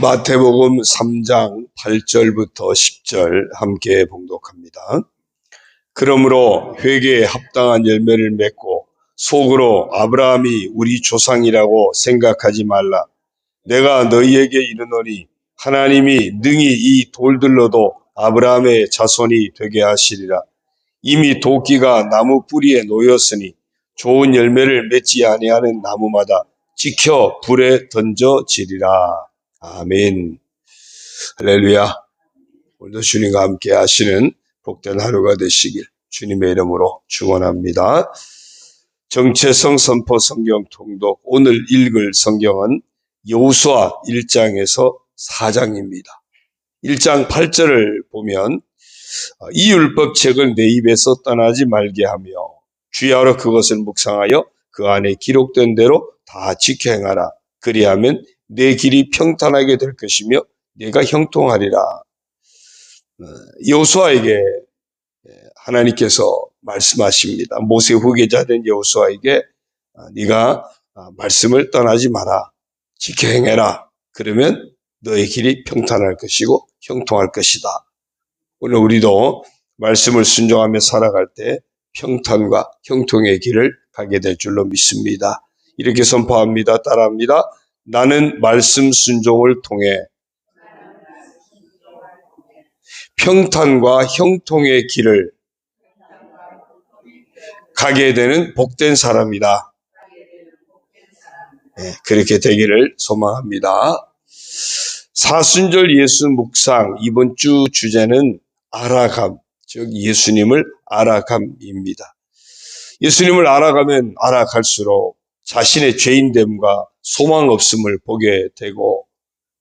마태복음 3장 8절부터 10절 함께 봉독합니다. 그러므로 회개에 합당한 열매를 맺고 속으로 아브라함이 우리 조상이라고 생각하지 말라. 내가 너희에게 이르노니 하나님이 능히 이 돌들로도 아브라함의 자손이 되게 하시리라. 이미 도끼가 나무 뿌리에 놓였으니 좋은 열매를 맺지 아니하는 나무마다 찍혀 불에 던져지리라. 아멘. 할렐루야. 오늘도 주님과 함께 하시는 복된 하루가 되시길 주님의 이름으로 축원합니다. 정체성 선포 성경 통독, 오늘 읽을 성경은 여호수아 1장에서 4장입니다. 1장 8절을 보면 이 율법책을 내 입에서 떠나지 말게 하며 주야로 그것을 묵상하여 그 안에 기록된 대로 다 지켜 행하라. 그리하면 내 길이 평탄하게 될 것이며 내가 형통하리라. 여호수아에게 하나님께서 말씀하십니다. 모세 후계자 된 여호수아에게 네가 말씀을 떠나지 마라. 지켜 행해라. 그러면 너의 길이 평탄할 것이고 형통할 것이다. 오늘 우리도 말씀을 순종하며 살아갈 때 평탄과 형통의 길을 가게 될 줄로 믿습니다. 이렇게 선포합니다. 따라합니다. 나는 말씀 순종을 통해 평탄과 형통의 길을 가게 되는 복된 사람이다. 네, 그렇게 되기를 소망합니다. 사순절 예수 묵상 이번 주 주제는 알아감, 즉 예수님을 알아감입니다. 예수님을 알아가면 알아갈수록 자신의 죄인됨과 소망 없음을 보게 되고,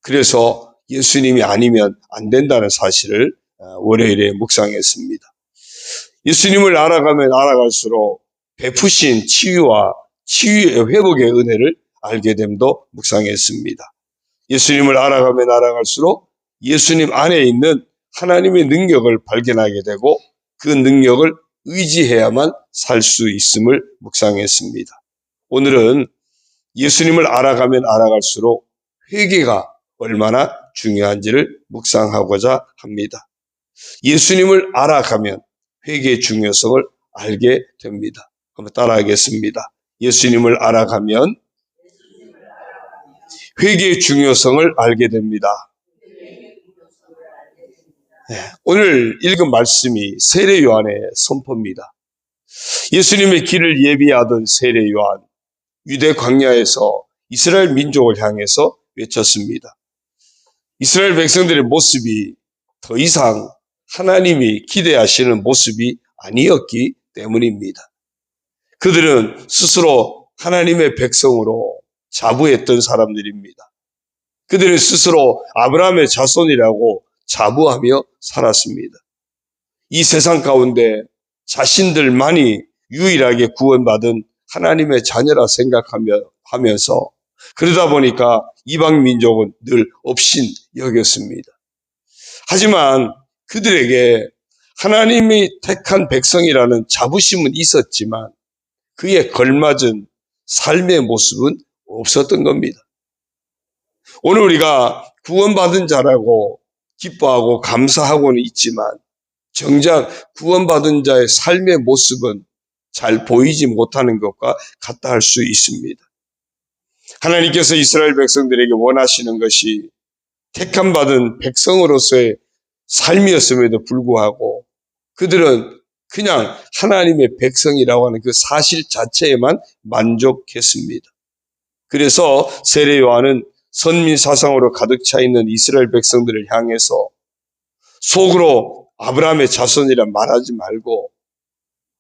그래서 예수님이 아니면 안 된다는 사실을 월요일에 묵상했습니다. 예수님을 알아가면 알아갈수록 베푸신 치유와 치유의 회복의 은혜를 알게 됨도 묵상했습니다. 예수님을 알아가면 알아갈수록 예수님 안에 있는 하나님의 능력을 발견하게 되고 그 능력을 의지해야만 살 수 있음을 묵상했습니다. 오늘은 예수님을 알아가면 알아갈수록 회개가 얼마나 중요한지를 묵상하고자 합니다. 예수님을 알아가면 회개의 중요성을 알게 됩니다. 한번 따라하겠습니다. 예수님을 알아가면 회개의 중요성을 알게 됩니다. 네, 오늘 읽은 말씀이 세례 요한의 선포입니다. 예수님의 길을 예비하던 세례 요한, 유대 광야에서 이스라엘 민족을 향해서 외쳤습니다. 이스라엘 백성들의 모습이 더 이상 하나님이 기대하시는 모습이 아니었기 때문입니다. 그들은 스스로 하나님의 백성으로 자부했던 사람들입니다. 그들은 스스로 아브라함의 자손이라고 자부하며 살았습니다. 이 세상 가운데 자신들만이 유일하게 구원받은 하나님의 자녀라 생각하면서 그러다 보니까 이방 민족은 늘 업신 여겼습니다. 하지만 그들에게 하나님이 택한 백성이라는 자부심은 있었지만 그에 걸맞은 삶의 모습은 없었던 겁니다. 오늘 우리가 구원받은 자라고 기뻐하고 감사하고는 있지만 정작 구원받은 자의 삶의 모습은 잘 보이지 못하는 것과 같다 할 수 있습니다. 하나님께서 이스라엘 백성들에게 원하시는 것이 택함받은 백성으로서의 삶이었음에도 불구하고 그들은 그냥 하나님의 백성이라고 하는 그 사실 자체에만 만족했습니다. 그래서 세례 요한은 선민 사상으로 가득 차 있는 이스라엘 백성들을 향해서 속으로 아브라함의 자손이라 말하지 말고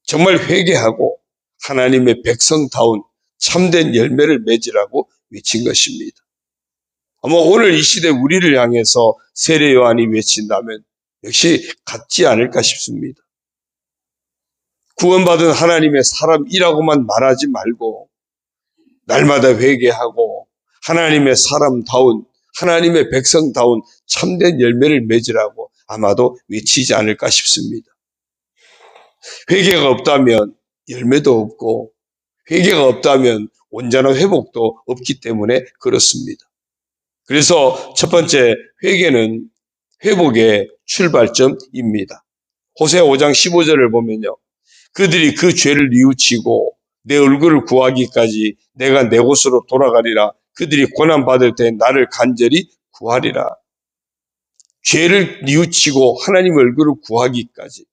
정말 회개하고 하나님의 백성다운 참된 열매를 맺으라고 외친 것입니다. 아마 오늘 이 시대 우리를 향해서 세례 요한이 외친다면 역시 같지 않을까 싶습니다. 구원받은 하나님의 사람이라고만 말하지 말고 날마다 회개하고 하나님의 사람다운 하나님의 백성다운 참된 열매를 맺으라고 아마도 외치지 않을까 싶습니다. 회개가 없다면 열매도 없고 회개가 없다면 온전한 회복도 없기 때문에 그렇습니다. 그래서 첫 번째 회개는 회복의 출발점입니다. 호세아 5장 15절을 보면요. 그들이 그 죄를 뉘우치고 내 얼굴을 구하기까지 내가 내 곳으로 돌아가리라. 그들이 고난받을 때 나를 간절히 구하리라. 죄를 뉘우치고 하나님 얼굴을 구하기까지.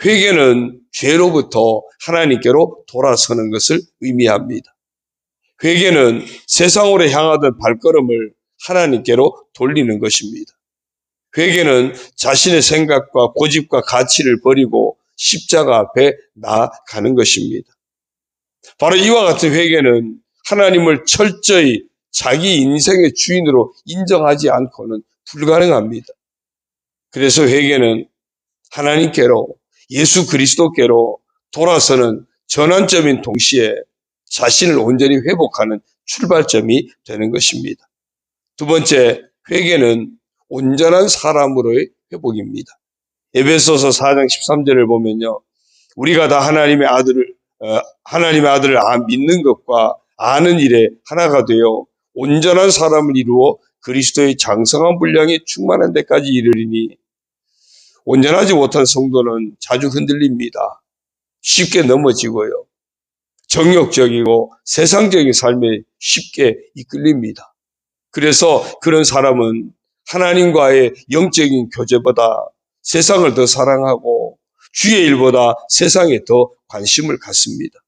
회개는 죄로부터 하나님께로 돌아서는 것을 의미합니다. 회개는 세상으로 향하던 발걸음을 하나님께로 돌리는 것입니다. 회개는 자신의 생각과 고집과 가치를 버리고 십자가 앞에 나아가는 것입니다. 바로 이와 같은 회개는 하나님을 철저히 자기 인생의 주인으로 인정하지 않고는 불가능합니다. 그래서 회개는 하나님께로 예수 그리스도께로 돌아서는 전환점인 동시에 자신을 온전히 회복하는 출발점이 되는 것입니다. 두 번째, 회개는 온전한 사람으로의 회복입니다. 에베소서 4장 13절을 보면요. 우리가 다 하나님의 아들을 믿는 것과 아는 일에 하나가 되어 온전한 사람을 이루어 그리스도의 장성한 분량에 충만한 데까지 이르리니 온전하지 못한 성도는 자주 흔들립니다. 쉽게 넘어지고요. 정욕적이고 세상적인 삶에 쉽게 이끌립니다. 그래서 그런 사람은 하나님과의 영적인 교제보다 세상을 더 사랑하고 주의 일보다 세상에 더 관심을 갖습니다.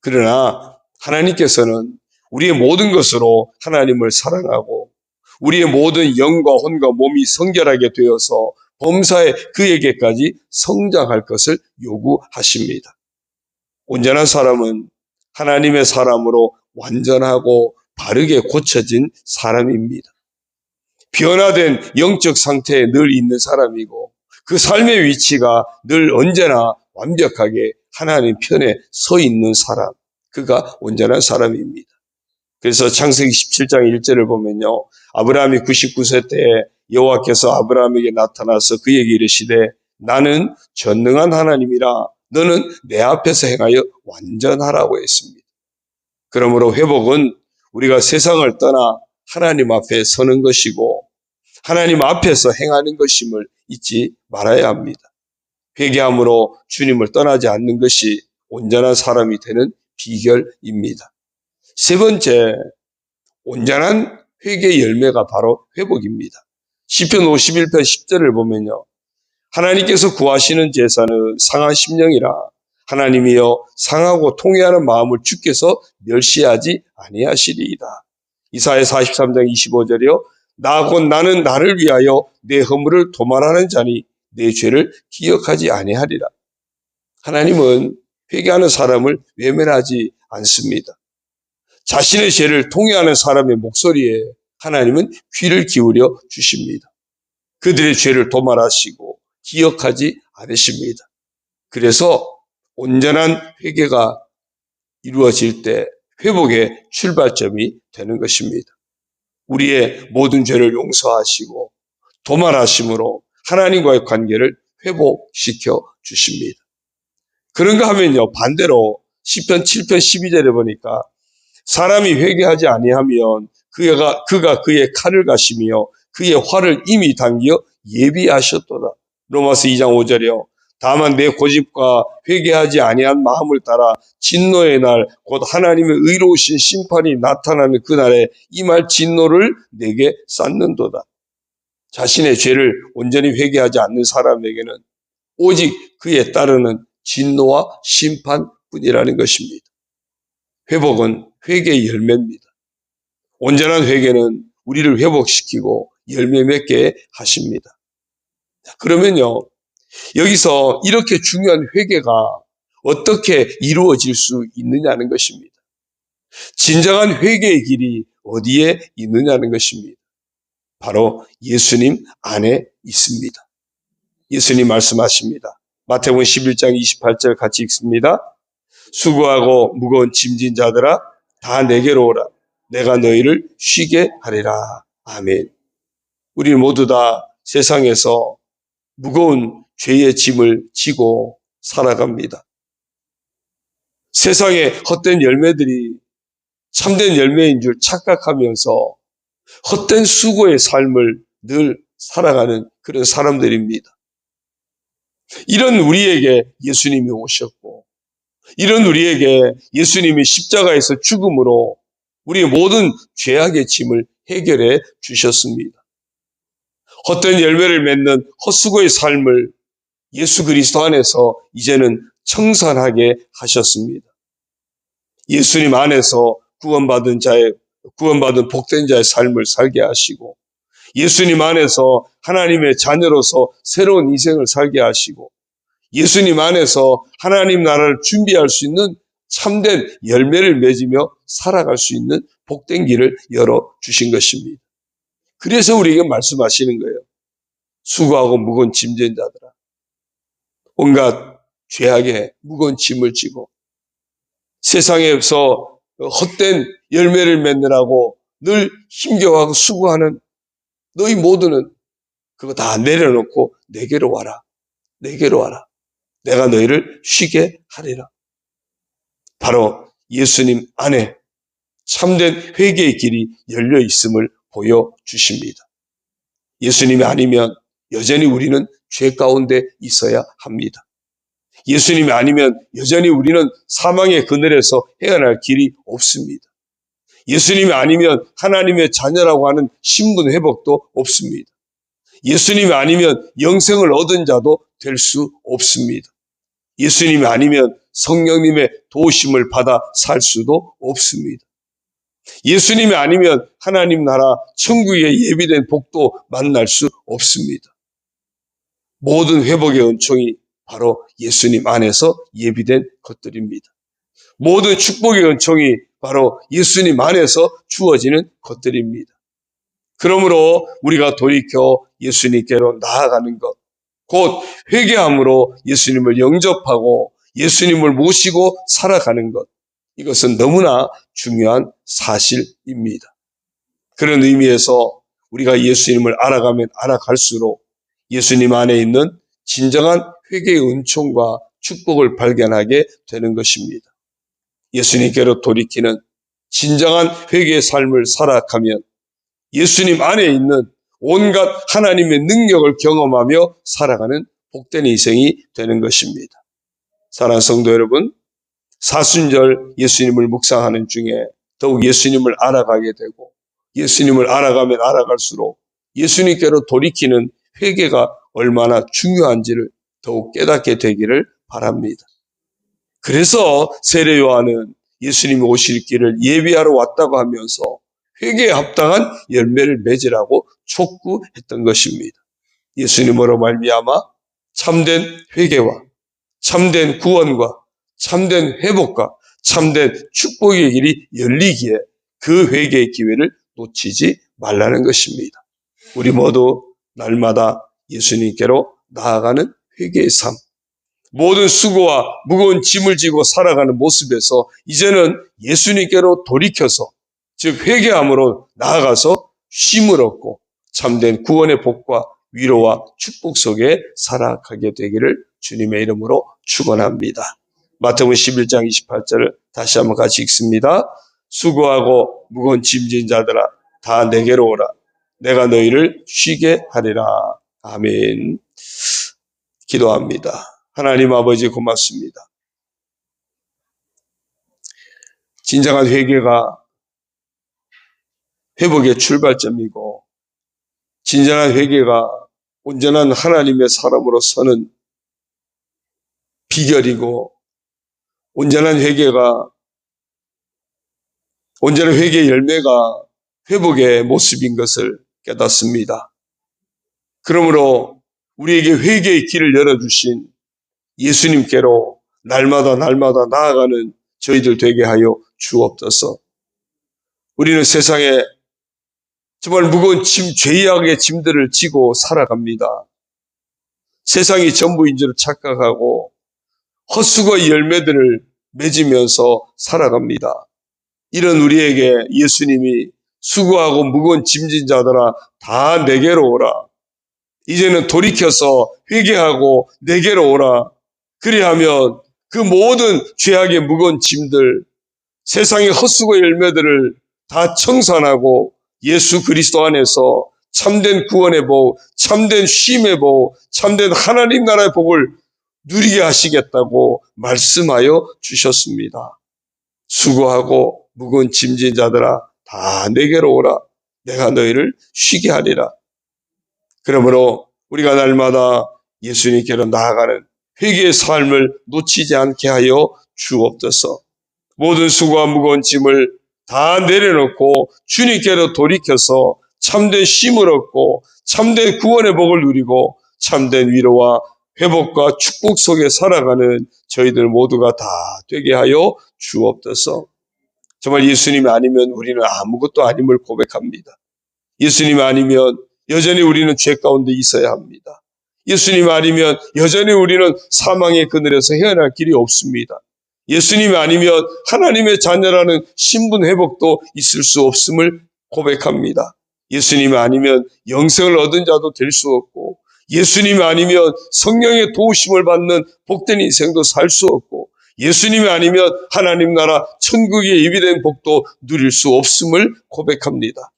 그러나 하나님께서는 우리의 모든 것으로 하나님을 사랑하고 우리의 모든 영과 혼과 몸이 성결하게 되어서 범사에 그에게까지 성장할 것을 요구하십니다. 온전한 사람은 하나님의 사람으로 완전하고 바르게 고쳐진 사람입니다. 변화된 영적 상태에 늘 있는 사람이고 그 삶의 위치가 늘 언제나 완벽하게 하나님 편에 서 있는 사람, 그가 온전한 사람입니다. 그래서 창세기 17장 1절을 보면요. 아브라함이 99세 때에 여호와께서 아브라함에게 나타나서 그에게 이르시되 나는 전능한 하나님이라 너는 내 앞에서 행하여 완전하라고 했습니다. 그러므로 회복은 우리가 세상을 떠나 하나님 앞에 서는 것이고 하나님 앞에서 행하는 것임을 잊지 말아야 합니다. 회개함으로 주님을 떠나지 않는 것이 온전한 사람이 되는 비결입니다. 세 번째, 온전한 회개의 열매가 바로 회복입니다. 시편 51편 10절을 보면요. 하나님께서 구하시는 제사는 상한 심령이라 하나님이여 상하고 통회하는 마음을 주께서 멸시하지 아니하시리이다. 이사야 43장 25절이요. 나 곧 나는 나를 위하여 내 허물을 도말하는 자니 내 죄를 기억하지 아니하리라. 하나님은 회개하는 사람을 외면하지 않습니다. 자신의 죄를 통회하는 사람의 목소리에 하나님은 귀를 기울여 주십니다. 그들의 죄를 도말하시고 기억하지 않으십니다. 그래서 온전한 회개가 이루어질 때 회복의 출발점이 되는 것입니다. 우리의 모든 죄를 용서하시고 도말하심으로 하나님과의 관계를 회복시켜 주십니다. 그런가 하면요, 반대로 시편 7편 12절에 보니까 사람이 회개하지 아니하면 그가 그의 칼을 가시며 그의 활을 이미 당겨 예비하셨도다. 로마서 2장 5절이요. 다만 내 고집과 회개하지 아니한 마음을 따라 진노의 날 곧 하나님의 의로우신 심판이 나타나는 그날에 임할 진노를 내게 쌓는도다. 자신의 죄를 온전히 회개하지 않는 사람에게는 오직 그에 따르는 진노와 심판뿐이라는 것입니다. 회복은 회개의 열매입니다. 온전한 회개는 우리를 회복시키고 열매 맺게 하십니다. 그러면요, 여기서 이렇게 중요한 회개가 어떻게 이루어질 수 있느냐는 것입니다. 진정한 회개의 길이 어디에 있느냐는 것입니다. 바로 예수님 안에 있습니다. 예수님 말씀하십니다. 마태복음 11장 28절 같이 읽습니다. 수고하고 무거운 짐진 자들아 다 내게로 오라. 내가 너희를 쉬게 하리라. 아멘. 우리 모두 다 세상에서 무거운 죄의 짐을 지고 살아갑니다. 세상의 헛된 열매들이 참된 열매인 줄 착각하면서 헛된 수고의 삶을 늘 살아가는 그런 사람들입니다. 이런 우리에게 예수님이 오셨고, 이런 우리에게 예수님이 십자가에서 죽음으로 우리의 모든 죄악의 짐을 해결해 주셨습니다. 헛된 열매를 맺는 헛수고의 삶을 예수 그리스도 안에서 이제는 청산하게 하셨습니다. 예수님 안에서 구원받은 복된 자의 삶을 살게 하시고, 예수님 안에서 하나님의 자녀로서 새로운 인생을 살게 하시고, 예수님 안에서 하나님 나라를 준비할 수 있는 참된 열매를 맺으며 살아갈 수 있는 복된 길을 열어주신 것입니다. 그래서 우리에게 말씀하시는 거예요. 수고하고 무거운 짐진 자들아, 온갖 죄악의 무거운 짐을 지고 세상에서 헛된 열매를 맺느라고 늘 힘겨워하고 수고하는 너희 모두는 그거 다 내려놓고 내게로 와라. 내게로 와라. 내가 너희를 쉬게 하리라. 바로 예수님 안에 참된 회개의 길이 열려 있음을 보여주십니다. 예수님이 아니면 여전히 우리는 죄 가운데 있어야 합니다. 예수님이 아니면 여전히 우리는 사망의 그늘에서 헤어날 길이 없습니다. 예수님이 아니면 하나님의 자녀라고 하는 신분 회복도 없습니다. 예수님이 아니면 영생을 얻은 자도 될 수 없습니다. 예수님이 아니면 성령님의 도우심을 받아 살 수도 없습니다. 예수님이 아니면 하나님 나라 천국에 예비된 복도 만날 수 없습니다. 모든 회복의 은총이 바로 예수님 안에서 예비된 것들입니다. 모든 축복의 은총이 바로 예수님 안에서 주어지는 것들입니다. 그러므로 우리가 돌이켜 예수님께로 나아가는 것, 곧 회개함으로 예수님을 영접하고 예수님을 모시고 살아가는 것, 이것은 너무나 중요한 사실입니다. 그런 의미에서 우리가 예수님을 알아가면 알아갈수록 예수님 안에 있는 진정한 회개의 은총과 축복을 발견하게 되는 것입니다. 예수님께로 돌이키는 진정한 회개의 삶을 살아가면 예수님 안에 있는 온갖 하나님의 능력을 경험하며 살아가는 복된 인생이 되는 것입니다. 사랑하는 성도 여러분, 사순절 예수님을 묵상하는 중에 더욱 예수님을 알아가게 되고 예수님을 알아가면 알아갈수록 예수님께로 돌이키는 회개가 얼마나 중요한지를 더욱 깨닫게 되기를 바랍니다. 그래서 세례 요한은 예수님이 오실 길을 예비하러 왔다고 하면서 회개에 합당한 열매를 맺으라고 촉구했던 것입니다. 예수님으로 말미암아 참된 회개와 참된 구원과 참된 회복과 참된 축복의 길이 열리기에 그 회개의 기회를 놓치지 말라는 것입니다. 우리 모두 날마다 예수님께로 나아가는 회개의 삶, 모든 수고와 무거운 짐을 지고 살아가는 모습에서 이제는 예수님께로 돌이켜서, 즉 회개함으로 나아가서 쉼을 얻고 참된 구원의 복과 위로와 축복 속에 살아가게 되기를 주님의 이름으로 축원합니다. 마태복음 11장 28절을 다시 한번 같이 읽습니다. 수고하고 무거운 짐진 자들아 다 내게로 오라. 내가 너희를 쉬게 하리라. 아멘. 기도합니다. 하나님 아버지 고맙습니다. 진정한 회개가 회복의 출발점이고 진정한 회개가 온전한 하나님의 사람으로 서는 비결이고 온전한 회개의 열매가 회복의 모습인 것을 깨닫습니다. 그러므로 우리에게 회개의 길을 열어주신 예수님께로 날마다 나아가는 저희들 되게 하여 주옵소서. 우리는 세상에 정말 무거운 죄악의 짐들을 지고 살아갑니다. 세상이 전부인 줄 착각하고 헛수고의 열매들을 맺으면서 살아갑니다. 이런 우리에게 예수님이 수고하고 무거운 짐진 자들아 다 내게로 오라. 이제는 돌이켜서 회개하고 내게로 오라. 그리하면 그 모든 죄악의 무거운 짐들, 세상의 헛수고의 열매들을 다 청산하고 예수 그리스도 안에서 참된 구원의 복, 참된 쉼의 복, 참된 하나님 나라의 복을 누리게 하시겠다고 말씀하여 주셨습니다. 수고하고 무거운 짐진 자들아 다 내게로 오라. 내가 너희를 쉬게 하리라. 그러므로 우리가 날마다 예수님께로 나아가는 회개의 삶을 놓치지 않게 하여 주옵소서. 모든 수고와 무거운 짐을 다 내려놓고 주님께로 돌이켜서 참된 쉼을 얻고 참된 구원의 복을 누리고 참된 위로와 회복과 축복 속에 살아가는 저희들 모두가 다 되게 하여 주옵소서. 정말 예수님이 아니면 우리는 아무것도 아님을 고백합니다. 예수님 아니면 여전히 우리는 죄 가운데 있어야 합니다. 예수님 아니면 여전히 우리는 사망의 그늘에서 헤어날 길이 없습니다. 예수님 아니면 하나님의 자녀라는 신분 회복도 있을 수 없음을 고백합니다. 예수님 아니면 영생을 얻은 자도 될 수 없고, 예수님 아니면 성령의 도우심을 받는 복된 인생도 살 수 없고, 예수님이 아니면 하나님 나라 천국에 예비된 복도 누릴 수 없음을 고백합니다.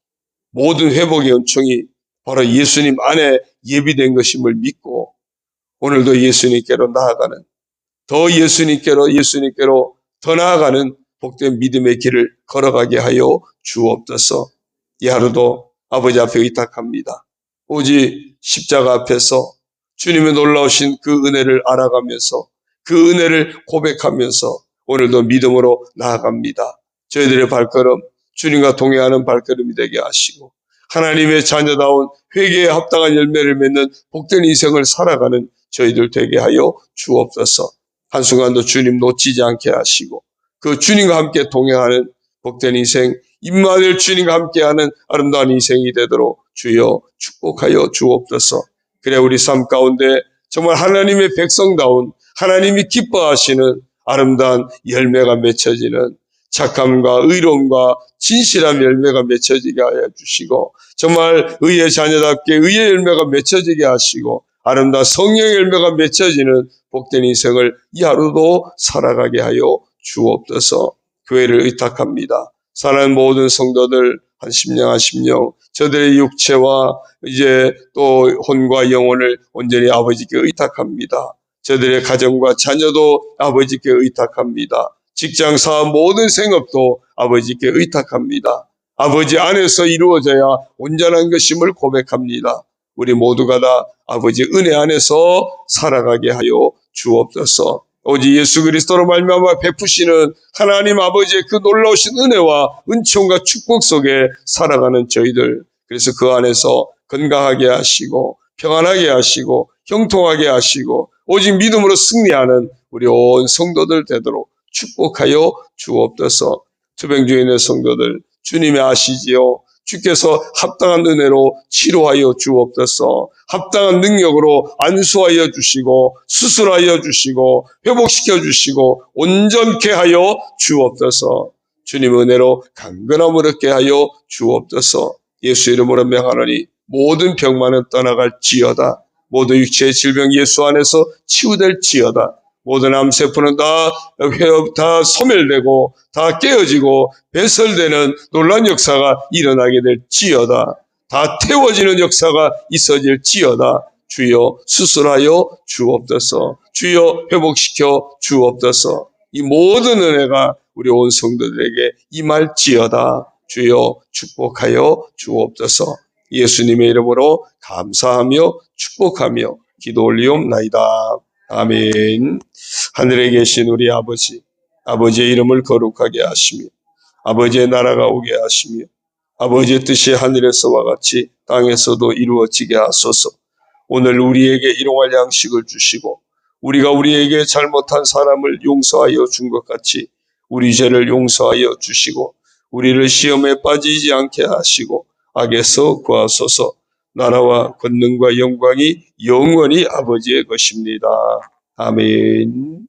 모든 회복의 은총이 바로 예수님 안에 예비된 것임을 믿고 오늘도 예수님께로 나아가는, 더 예수님께로 더 나아가는 복된 믿음의 길을 걸어가게 하여 주옵소서. 이 하루도 아버지 앞에 의탁합니다. 오직 십자가 앞에서 주님의 놀라우신 그 은혜를 알아가면서 그 은혜를 고백하면서 오늘도 믿음으로 나아갑니다. 저희들의 발걸음 주님과 동행하는 발걸음이 되게 하시고 하나님의 자녀다운 회개에 합당한 열매를 맺는 복된 인생을 살아가는 저희들 되게 하여 주옵소서. 한순간도 주님 놓치지 않게 하시고 그 주님과 함께 동행하는 복된 인생, 임마누엘 주님과 함께하는 아름다운 인생이 되도록 주여 축복하여 주옵소서. 그래 우리 삶 가운데 정말 하나님의 백성다운 하나님이 기뻐하시는 아름다운 열매가 맺혀지는 착함과 의로움과 진실한 열매가 맺혀지게 하여 주시고 정말 의의 자녀답게 의의 열매가 맺혀지게 하시고 아름다운 성령의 열매가 맺혀지는 복된 인생을 이 하루도 살아가게 하여 주옵소서. 교회를 의탁합니다. 사랑하는 모든 성도들 한 심령 저들의 육체와 이제 또 혼과 영혼을 온전히 아버지께 의탁합니다. 저들의 가정과 자녀도 아버지께 의탁합니다. 직장, 사업, 모든 생업도 아버지께 의탁합니다. 아버지 안에서 이루어져야 온전한 것임을 고백합니다. 우리 모두가 다 아버지 은혜 안에서 살아가게 하여 주옵소서. 오직 예수 그리스도로 말미암아 베푸시는 하나님 아버지의 그 놀라우신 은혜와 은총과 축복 속에 살아가는 저희들, 그래서 그 안에서 건강하게 하시고 평안하게 하시고 형통하게 하시고 오직 믿음으로 승리하는 우리 온 성도들 되도록 축복하여 주옵소서. 투병 중에 있는 성도들 주님이 아시지요. 주께서 합당한 은혜로 치료하여 주옵소서. 합당한 능력으로 안수하여 주시고 수술하여 주시고 회복시켜 주시고 온전케 하여 주옵소서. 주님 은혜로 강건함을 얻게 하여 주옵소서. 예수 이름으로 명하노니 모든 병만은 떠나갈지어다. 모든 육체의 질병 예수 안에서 치유될지어다. 모든 암세포는 다 소멸되고 다 깨어지고 배설되는 놀라운 역사가 일어나게 될지어다. 다 태워지는 역사가 있어질지어다. 주여 수술하여 주옵소서. 주여 회복시켜 주옵소서. 이 모든 은혜가 우리 온 성도들에게 임할지어다. 주여 축복하여 주옵소서. 예수님의 이름으로 감사하며 축복하며 기도 올리옵나이다. 아멘. 하늘에 계신 우리 아버지, 아버지의 이름을 거룩하게 하시며 아버지의 나라가 오게 하시며 아버지의 뜻이 하늘에서와 같이 땅에서도 이루어지게 하소서. 오늘 우리에게 일용할 양식을 주시고 우리가 우리에게 잘못한 사람을 용서하여 준 것 같이 우리 죄를 용서하여 주시고 우리를 시험에 빠지지 않게 하시고 악에서 구하소서. 나라와 권능과 영광이 영원히 아버지의 것입니다. 아멘.